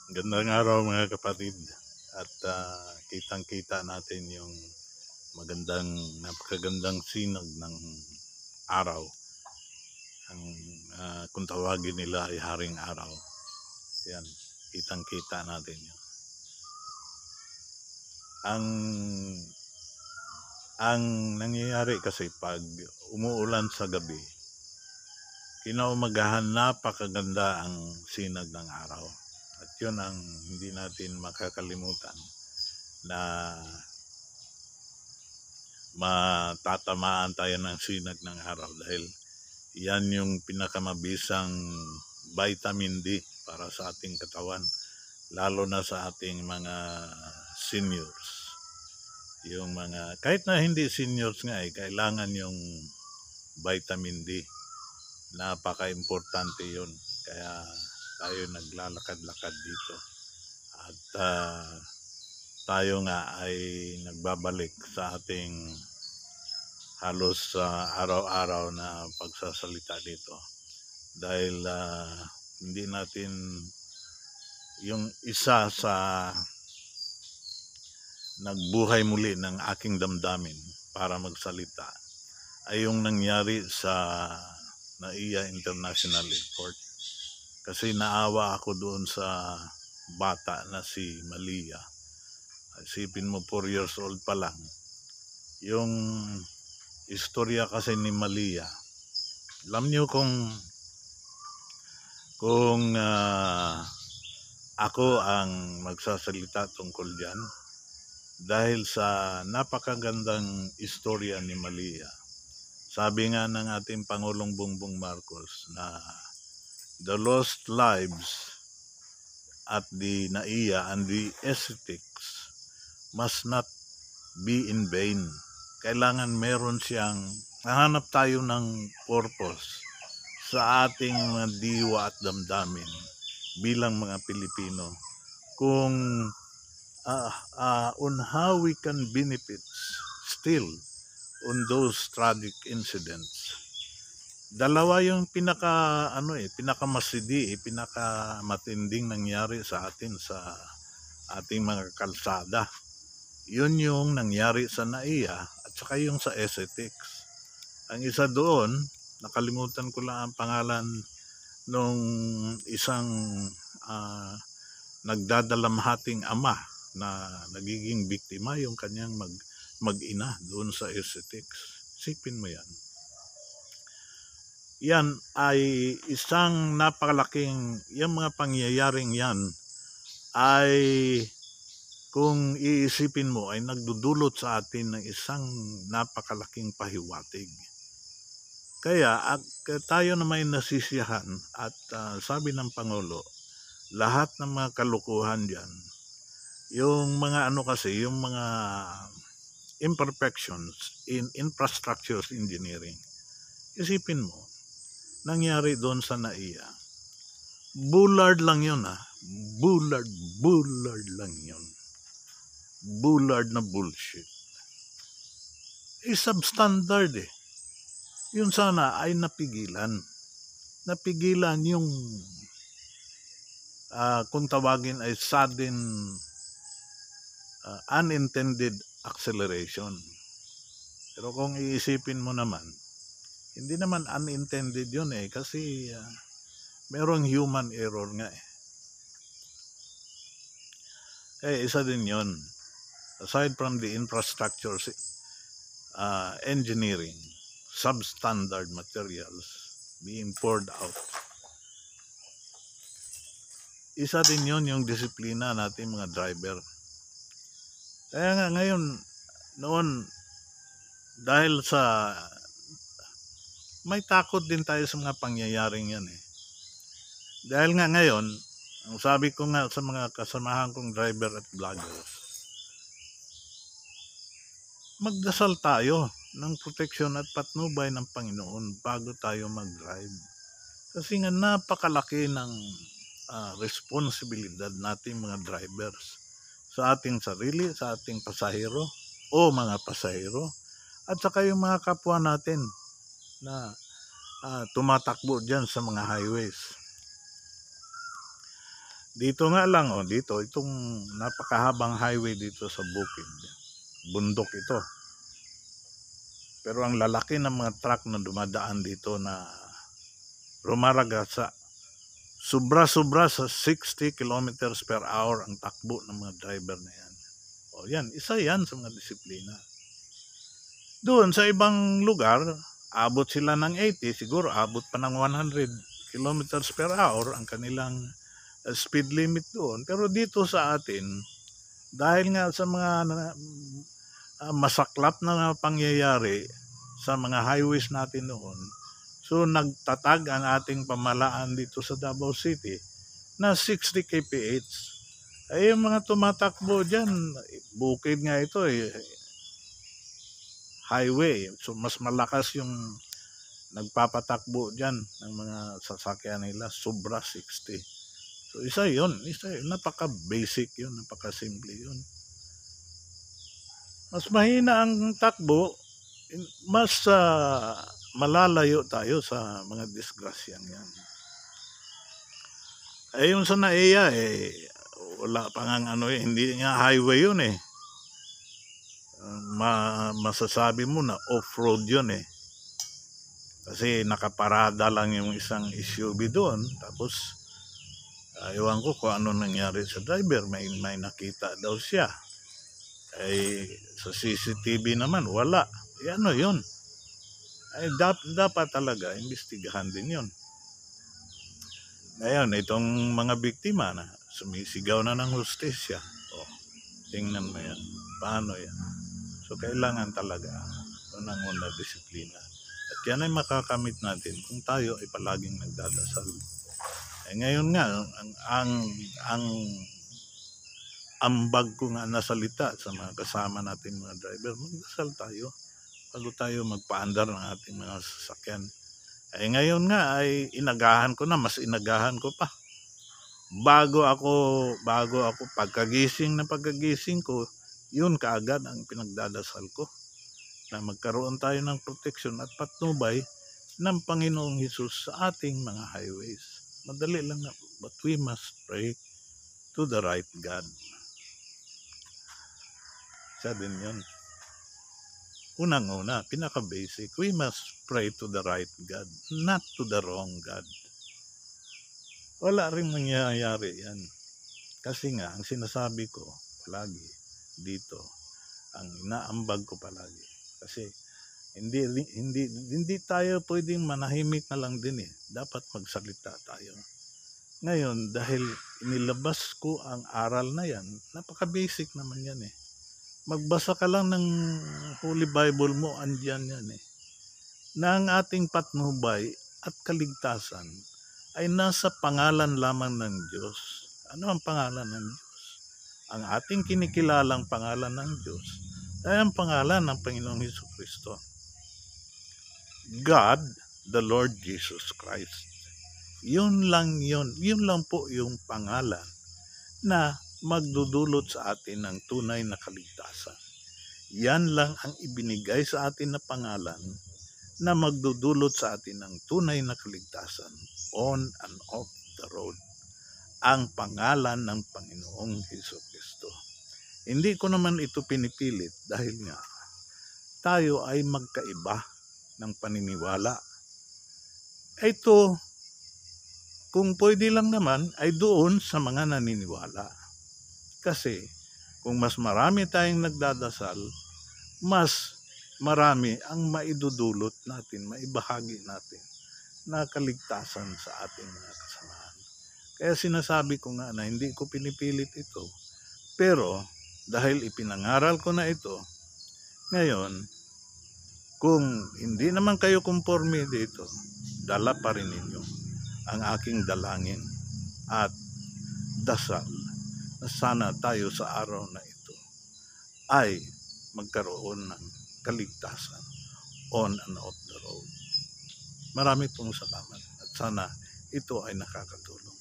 Gandang araw mga kapatid at kitang-kita natin yung napakagandang sinag ng araw. Ang kung tawagin nila ay haring araw. Yan, kitang-kita natin yun. Ang nangyayari kasi pag umuulan sa gabi, kinaumagahan napakaganda ang sinag ng araw. At yun ang hindi natin makakalimutan na matatamaan tayo ng sinag ng araw dahil yan yung pinakamabisang vitamin D para sa ating katawan, lalo na sa ating mga seniors. Yung mga, kahit na hindi seniors nga kailangan yung vitamin D. Napaka-importante yun. Kaya tayo naglalakad-lakad dito. At tayo nga ay nagbabalik sa ating halos araw-araw na pagsasalita dito. Dahil hindi natin yung isa sa nagbuhay muli ng aking damdamin para magsalita ay yung nangyari sa NAIA International Airport. Kasi naawa ako doon sa bata na si Malia. Isipin mo 4 years old pa lang. Yung istorya kasi ni Malia, alam niyo kung ako ang magsasalita tungkol diyan dahil sa napakagandang istorya ni Malia. Sabi nga ng ating Pangulong Bongbong Marcos na the lost lives at the NAIA and the aesthetics must not be in vain. Kailangan meron siyang, nahanap tayo ng purpose sa ating mga diwa at damdamin bilang mga Pilipino kung on how we can benefit still on those tragic incidents. Dalawa yung pinakamatinding nangyari sa atin sa ating mga kalsada. Yun yung nangyari sa NAIA at saka yung sa aesthetics. Ang isa doon, nakalimutan ko lang ang pangalan nung isang nagdadalamhating ama na nagiging biktima, yung kanyang mag-ina doon sa aesthetics. Sipin mo yan. Yan ay isang napakalaking, yung mga pangyayaring yan ay kung iisipin mo ay nagdudulot sa atin ng isang napakalaking pahiwatig. Kaya tayo na may nasisiyahan at sabi ng Pangulo, lahat ng mga kalukuhan diyan, yung mga yung mga imperfections in infrastructure engineering. Isipin mo, nangyari doon sa NAIA. Bullard lang yun Bullard lang yun. Bullard na bullshit. Substandard Yun sana ay napigilan. Napigilan yung kung tawagin ay sudden unintended acceleration. Pero kung iisipin mo naman, hindi naman unintended yun kasi merong human error nga isa din yun. Aside from the infrastructure engineering, substandard materials being poured out. Isa din yun yung disiplina natin mga driver. Kaya nga ngayon, noon, dahil sa may takot din tayo sa mga pangyayaring yan Dahil nga ngayon, ang sabi ko nga sa mga kasamahan kong driver at vloggers, magdasal tayo ng proteksyon at patnubay ng Panginoon bago tayo mag-drive. Kasi nga napakalaki ng responsibilidad nating mga drivers sa ating sarili, sa ating pasahero o mga pasahero at saka yung mga kapwa natin na tumatakbo dyan sa mga highways. Dito nga lang, dito, itong napakahabang highway dito sa bukid. Bundok ito. Pero ang lalaki ng mga truck na dumadaan dito na rumaragasa, sobra-sobra sa 60 kilometers per hour ang takbo ng mga driver na yan. Yan, isa yan sa mga disiplina. Doon sa ibang lugar, abot sila ng 80, siguro abot pa ng 100 kilometers per hour ang kanilang speed limit doon. Pero dito sa atin, dahil nga sa mga masaklap na pangyayari sa mga highways natin noon, so nagtatag ang ating pamahalaan dito sa Davao City na 60 kph. Ay yung mga tumatakbo dyan, bukid nga ito highway. So mas malakas yung nagpapatakbo dyan ng mga sasakyan nila, sobra 60. So isa yun, napaka-basic yun, napaka-simple yun. Mas mahina ang takbo, mas malalayo tayo sa mga disgrasyang yan. Yung sa NAIA, wala pa nga hindi nga highway yun masasabi mo na off-road yun Kasi nakaparada lang yung isang SUV doon, tapos ewan ko kung ano nangyari sa driver, may nakita daw siya. Sa CCTV naman, wala. Ano yun? Dapat talaga, imbestigahan din yun. Ngayon, itong mga biktima na sumisigaw na ng hustesya. Tingnan mo yan. Paano yan? So, kailangan talaga unang-una disiplina. At yan ay makakamit natin kung tayo ay palaging nagdadasal. Ngayon nga, ang ambag ko nga nasalita sa mga kasama natin mga driver, magdasal tayo bago tayo magpaandar ng ating mga sasakyan. Ngayon nga ay mas inagahan ko pa. Bago ako pagkagising ko, yun kaagad ang pinagdadasal ko na magkaroon tayo ng proteksyon at patnubay ng Panginoong Hesus sa ating mga highways. Madali lang na, but we must pray to the right God. Isa din yun. Unang-una, pinaka-basic, we must pray to the right God, not to the wrong God. Wala rin mangyayari yan. Kasi nga, ang sinasabi ko palagi dito, ang inaambag ko palagi. Kasi hindi tayo pwedeng manahimik na lang din Dapat magsalita tayo. Ngayon, dahil inilabas ko ang aral na yan, napaka-basic naman yan Magbasa ka lang ng Holy Bible mo, andyan yan na ang ating patnubay at kaligtasan ay nasa pangalan lamang ng Diyos. Ano ang pangalan ng Diyos? Ang ating kinikilalang pangalan ng Diyos ay ang pangalan ng Panginoong Hesukristo. God, the Lord Jesus Christ. Yun lang po yung pangalan na magdudulot sa atin ng tunay na kaligtasan. Yan lang ang ibinigay sa atin na pangalan na magdudulot sa atin ng tunay na kaligtasan on and off the road. Ang pangalan ng Panginoong Hesukristo. Hindi ko naman ito pinipilit dahil nga tayo ay magkaiba ng paniniwala. Ito, kung pwede lang naman, ay doon sa mga naniniwala. Kasi, kung mas marami tayong nagdadasal, mas marami ang maidudulot natin, maibahagi natin na kaligtasan sa ating mga kasamahan. Kaya sinasabi ko nga na hindi ko pinipilit ito. Pero, dahil ipinangaral ko na ito, ngayon, kung hindi naman kayo konforme dito, dala pa rin ninyo ang aking dalangin at dasal na sana tayo sa araw na ito ay magkaroon ng kaligtasan on and off the road. Marami pong salamat at sana ito ay nakakatulong